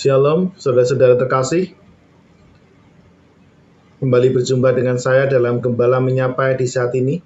Shalom, saudara-saudara terkasih. Kembali berjumpa dengan saya dalam Gembala Menyapa di saat ini.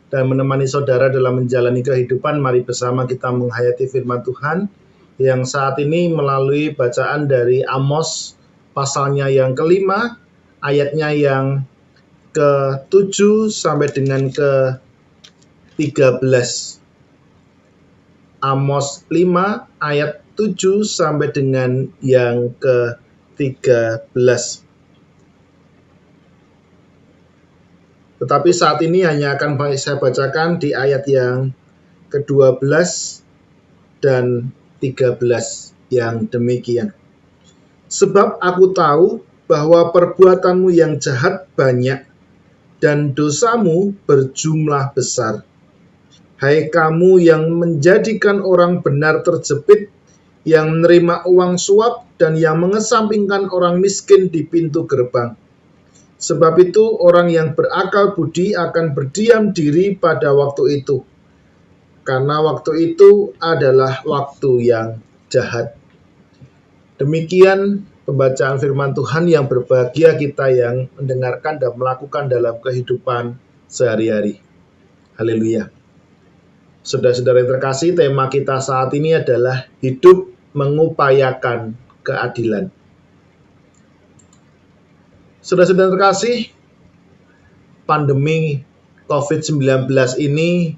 Dan menemani saudara dalam menjalani kehidupan, mari bersama kita menghayati firman Tuhan yang saat ini melalui bacaan dari Amos pasalnya yang kelima, ayatnya yang ke-7 sampai dengan ke-13. Amos 5 ayat 7 sampai dengan yang ke-13. Tetapi saat ini hanya akan saya bacakan di ayat yang ke-12 dan 13 yang demikian. Sebab aku tahu bahwa perbuatanmu yang jahat banyak dan dosamu berjumlah besar. Hai kamu yang menjadikan orang benar terjepit, yang menerima uang suap dan yang mengesampingkan orang miskin di pintu gerbang. Sebab itu orang yang berakal budi akan berdiam diri pada waktu itu, karena waktu itu adalah waktu yang jahat. Demikian pembacaan firman Tuhan yang berbahagia kita yang mendengarkan dan melakukan dalam kehidupan sehari-hari. Haleluya. Saudara-saudara yang terkasih, tema kita saat ini adalah hidup mengupayakan keadilan. Saudara-saudara terkasih, pandemi COVID-19 ini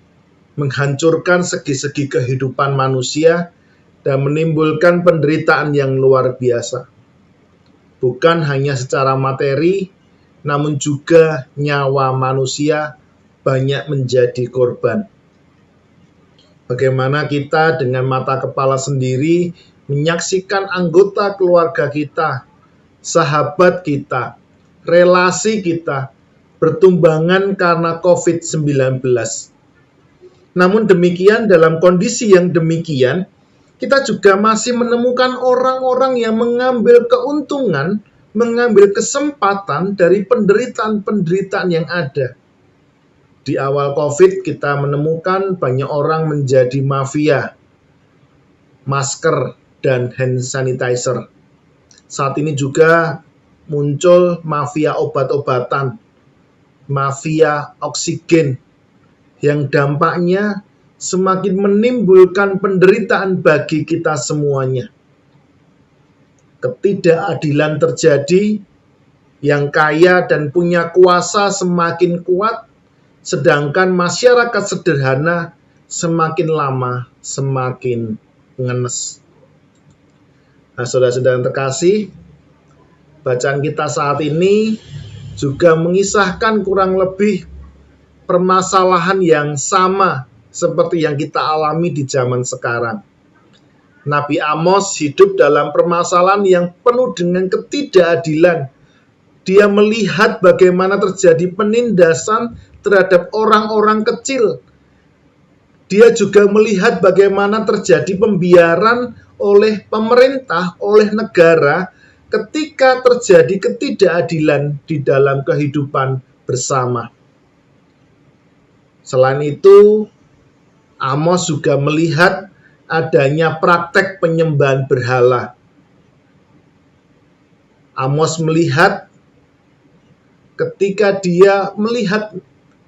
menghancurkan segi-segi kehidupan manusia dan menimbulkan penderitaan yang luar biasa. Bukan hanya secara materi, namun juga nyawa manusia banyak menjadi korban. Bagaimana kita dengan mata kepala sendiri menyaksikan anggota keluarga kita, sahabat kita, relasi kita bertumbangan karena COVID-19. Namun demikian, dalam kondisi yang demikian, kita juga masih menemukan orang-orang yang mengambil keuntungan, mengambil kesempatan dari penderitaan-penderitaan yang ada. Di awal COVID kita menemukan banyak orang menjadi mafia masker dan hand sanitizer. Saat ini juga muncul mafia obat-obatan, mafia oksigen, yang dampaknya semakin menimbulkan penderitaan bagi kita semuanya. Ketidakadilan terjadi, yang kaya dan punya kuasa semakin kuat, sedangkan masyarakat sederhana semakin lama semakin ngenes. Nah, saudara-saudara yang terkasih, bacaan kita saat ini juga mengisahkan kurang lebih permasalahan yang sama seperti yang kita alami di zaman sekarang. Nabi Amos hidup dalam permasalahan yang penuh dengan ketidakadilan. Dia melihat bagaimana terjadi penindasan terhadap orang-orang kecil. Dia juga melihat bagaimana terjadi pembiaran oleh pemerintah, oleh negara, ketika terjadi ketidakadilan di dalam kehidupan bersama. Selain itu, Amos juga melihat adanya praktek penyembahan berhala. Amos melihat ketika dia melihat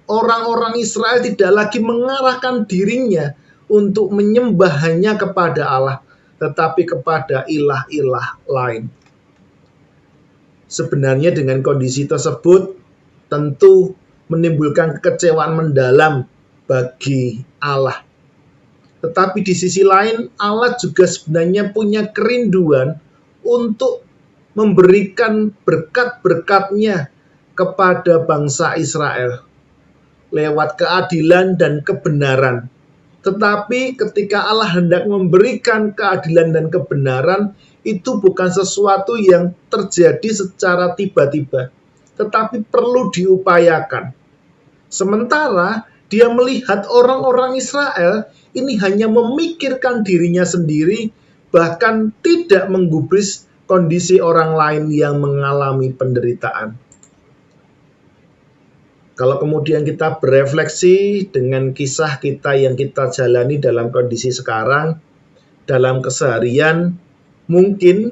orang-orang Israel tidak lagi mengarahkan dirinya untuk menyembah hanya kepada Allah, tetapi kepada ilah-ilah lain. Sebenarnya dengan kondisi tersebut tentu menimbulkan kekecewaan mendalam bagi Allah. Tetapi di sisi lain, Allah juga sebenarnya punya kerinduan untuk memberikan berkat-berkat-Nya kepada bangsa Israel lewat keadilan dan kebenaran. Tetapi ketika Allah hendak memberikan keadilan dan kebenaran, itu bukan sesuatu yang terjadi secara tiba-tiba, tetapi perlu diupayakan. Sementara dia melihat orang-orang Israel ini hanya memikirkan dirinya sendiri, bahkan tidak menggubris kondisi orang lain yang mengalami penderitaan. Kalau kemudian kita berefleksi dengan kisah kita yang kita jalani dalam kondisi sekarang, dalam keseharian, mungkin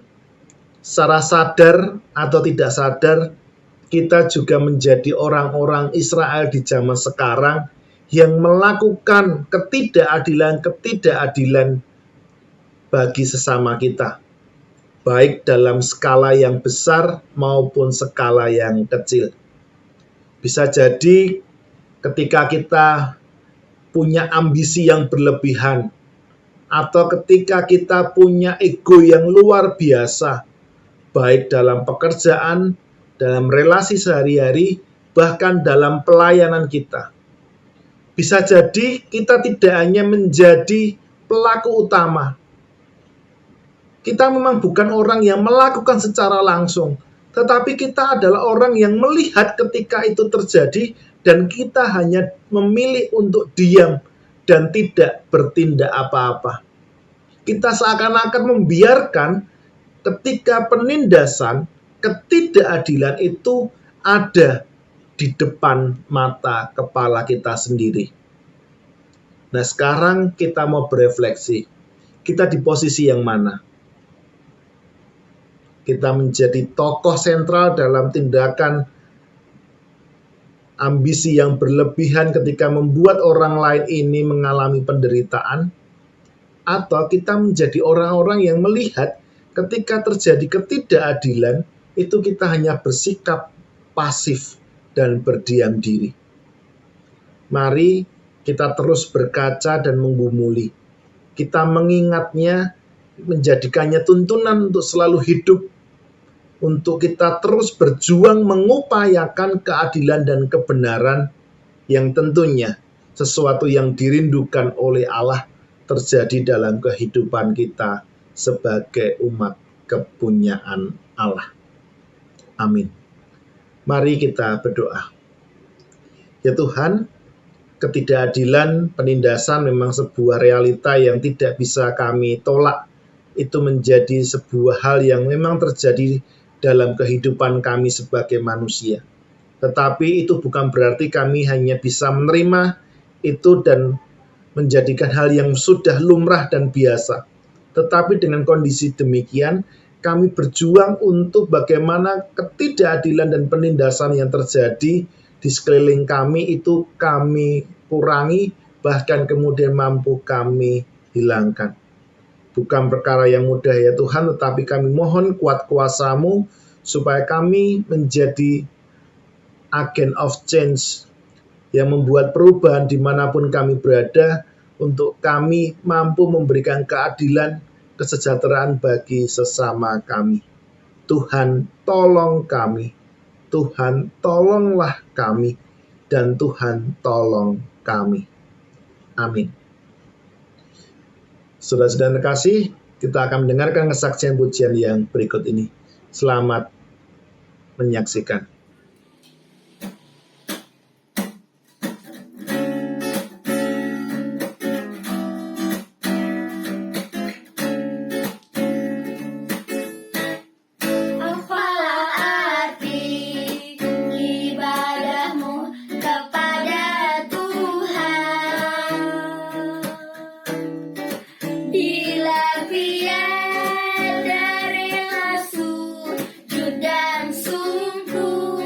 secara sadar atau tidak sadar, kita juga menjadi orang-orang Israel di zaman sekarang yang melakukan ketidakadilan bagi sesama kita, baik dalam skala yang besar maupun skala yang kecil. Bisa jadi ketika kita punya ambisi yang berlebihan, atau ketika kita punya ego yang luar biasa, baik dalam pekerjaan, dalam relasi sehari-hari, bahkan dalam pelayanan kita. Bisa jadi kita tidak hanya menjadi pelaku utama. Kita memang bukan orang yang melakukan secara langsung, tetapi kita adalah orang yang melihat ketika itu terjadi dan kita hanya memilih untuk diam dan tidak bertindak apa-apa. Kita seakan-akan membiarkan ketika penindasan, ketidakadilan itu ada di depan mata kepala kita sendiri. Nah, sekarang kita mau berefleksi. Kita di posisi yang mana? Kita menjadi tokoh sentral dalam tindakan ambisi yang berlebihan ketika membuat orang lain ini mengalami penderitaan, atau kita menjadi orang-orang yang melihat ketika terjadi ketidakadilan, itu kita hanya bersikap pasif dan berdiam diri. Mari kita terus berkaca dan menggumuli. Kita mengingatnya, menjadikannya tuntunan untuk selalu hidup, untuk kita terus berjuang mengupayakan keadilan dan kebenaran yang tentunya sesuatu yang dirindukan oleh Allah terjadi dalam kehidupan kita sebagai umat kepunyaan Allah. Amin. Mari kita berdoa. Ya Tuhan, ketidakadilan, penindasan memang sebuah realita yang tidak bisa kami tolak. Itu menjadi sebuah hal yang memang terjadi dalam kehidupan kami sebagai manusia. Tetapi itu bukan berarti kami hanya bisa menerima itu dan menjadikan hal yang sudah lumrah dan biasa. Tetapi dengan kondisi demikian, kami berjuang untuk bagaimana ketidakadilan dan penindasan yang terjadi di sekeliling kami itu kami kurangi, bahkan kemudian mampu kami hilangkan. Bukan perkara yang mudah ya Tuhan, tetapi kami mohon kuat kuasa-Mu supaya kami menjadi agen of change yang membuat perubahan dimanapun kami berada, untuk kami mampu memberikan keadilan, kesejahteraan bagi sesama kami. Tuhan tolong kami, Tuhan tolonglah kami, dan Tuhan tolong kami. Amin. Saudara-saudara terkasih, kita akan mendengarkan kesaksian pujian yang berikut ini. Selamat menyaksikan. Dari sujud dan sungguh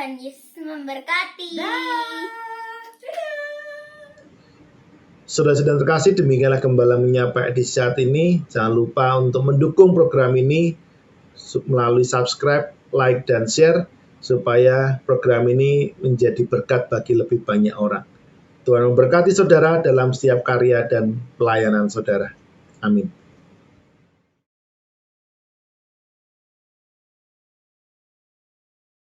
Tuhan Yesus memberkati. Saudara-saudara terkasih, demikianlah Gembala Menyapa edisi saat ini. Jangan lupa untuk mendukung program ini melalui subscribe, like, dan share, supaya program ini menjadi berkat bagi lebih banyak orang. Tuhan memberkati saudara dalam setiap karya dan pelayanan saudara. Amin.